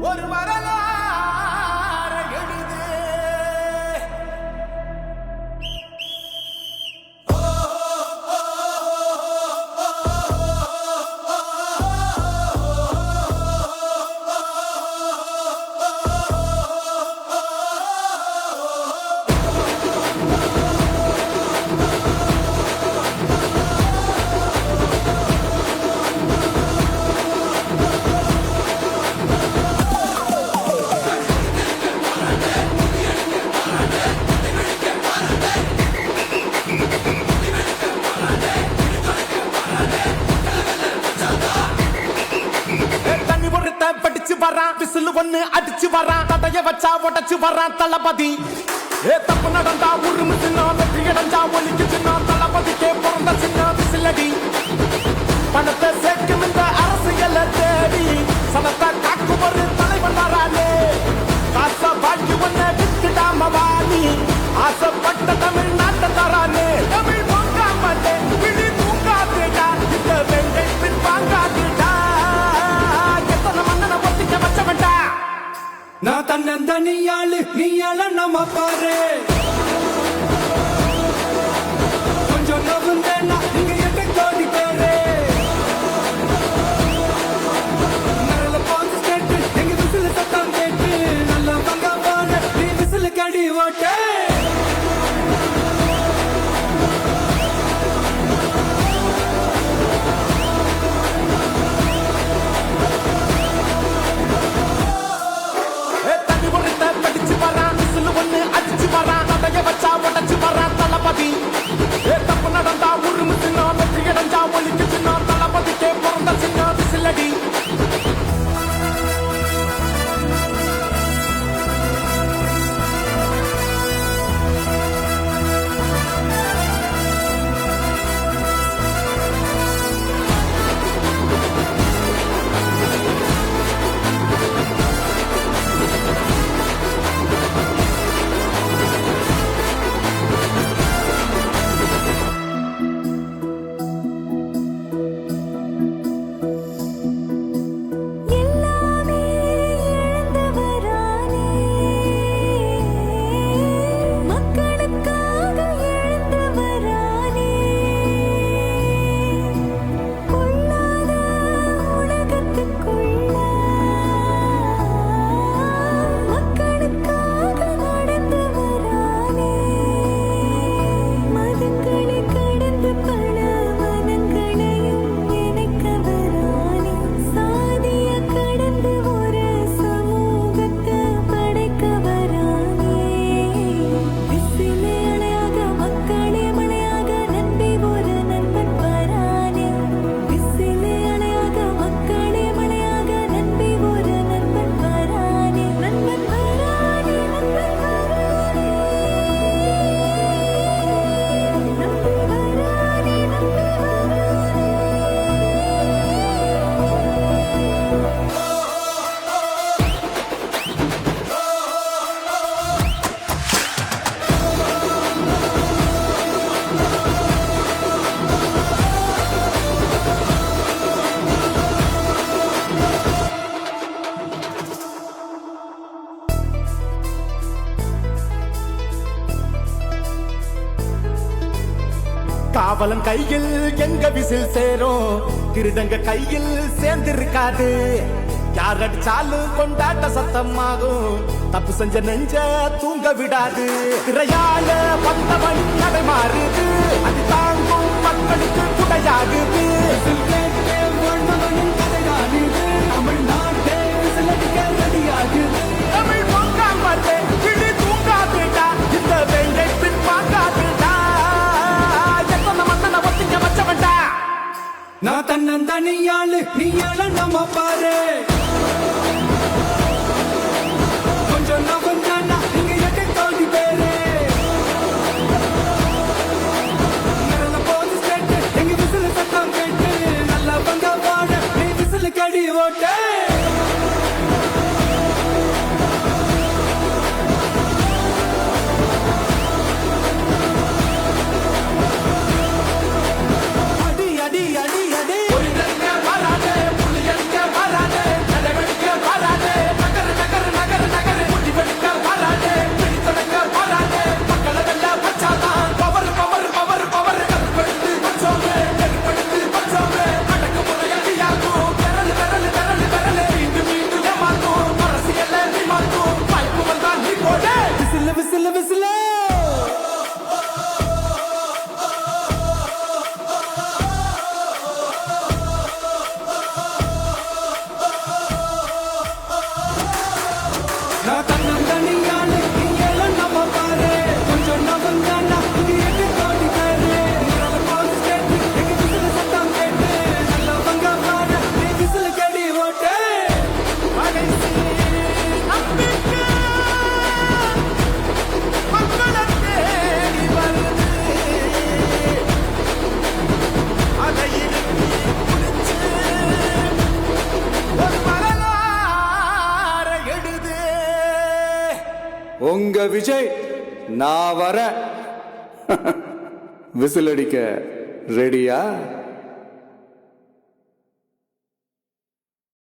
ஒரு வரலாறு எழுது. விசில் ஒண்ணு அடிச்சு வரான், தடைய வச்சா உடச்சு வரான் தளபதி. தப்பு நடந்தா உருமு சின்ன, வெற்றி அடைஞ்சா ஒலிக்கு சின்ன, தளபதிக்கே பிறந்த சின்ன விசிலடி. பணத்தை சேர்க்கும் இந்த அரசியலை தேடி சனத்தை காக்கும் ஒரு தலைவன் வரானே. காசை வாங்கி ஒன்ன விட்டுடாம வாணி, ஆசைப்பட்ட தமிழ்நாட்டை தரானே. தமிழ் வாங்காமட்டே விழி தூங்காதேடா, இந்த வெங்கை பின் வாங்காதேடா. நான் தன்னந்தனியாளு, நீயாள நம்ம பாரு. கொஞ்சம் நவுந்தேன்னா நீங்க எட்ட கோடி பேரு. நல்ல பாந்து கேட்டு எங்க விசில சத்தம் கேட்டு, நல்ல பங்க போன நீ விசில கடி ஓட்ட. அடிச்சு வரான், தடைய வச்சா உடச்சு வரான் தளபதி. தப்பு நடந்தா உருமு சின்ன, வெற்றி அடைஞ்சா ஒலிக்கு சின்ன, தளபதிக்கே பிறந்த சின்ன விசிலடி. காவலன் கையில் எங்க விசில் சேரும், திருடங்க கையில் சேர்ந்திருக்காது. யார் அடிச்சாலும் கொண்டாட்ட சத்தமாகும், தப்பு செஞ்ச நெஞ்ச தூங்க விடாது. திரையால வந்தவன் நடை மாறுது, அது தாங்கும் மக்களுக்கு குடையாகுது. தமிழ்நாட்டே விசிலடிக்க ரெடியாகுது. தமிழ் பொங்காமட்டே விழி தூங்காதுடா, இந்த வெங்கை பின் பார்க்காதுடா. நான் தன்னந்தனியாளு, நீயாள நம்ம பாரு. கொஞ்சம் நவந்தானா நீங்க எட்ட கோடி பேரு. நல்ல போது கேட்டு எங்க விசில சத்தம் கேட்டு, நல்ல பங்க போன நீ விசில கடி ஓட்ட. அடி அடி அடி அடி, ஒரு வராதே புள்ளி வராதே. நான் தன்னம் தனியானு நீ எல்லாம் நம்ம பாரு கொஞ்சம் நவங்கானா நீ எட்டு கோடி பேரு நம்ம பாஸ் கேட்டு எங்க விசில சத்தம் கேட்டு நல்லவங்க பாரு நீ விசில கடி ஓட்டு கடைசி நம்பிக்கை மக்களை தேடி வருது. அதை இறுக்கி பிடிச்சு ஒரு வரலாறு எழுது. உங்க விஜய் நான் வர விசில் அடிக்க ரெடியா?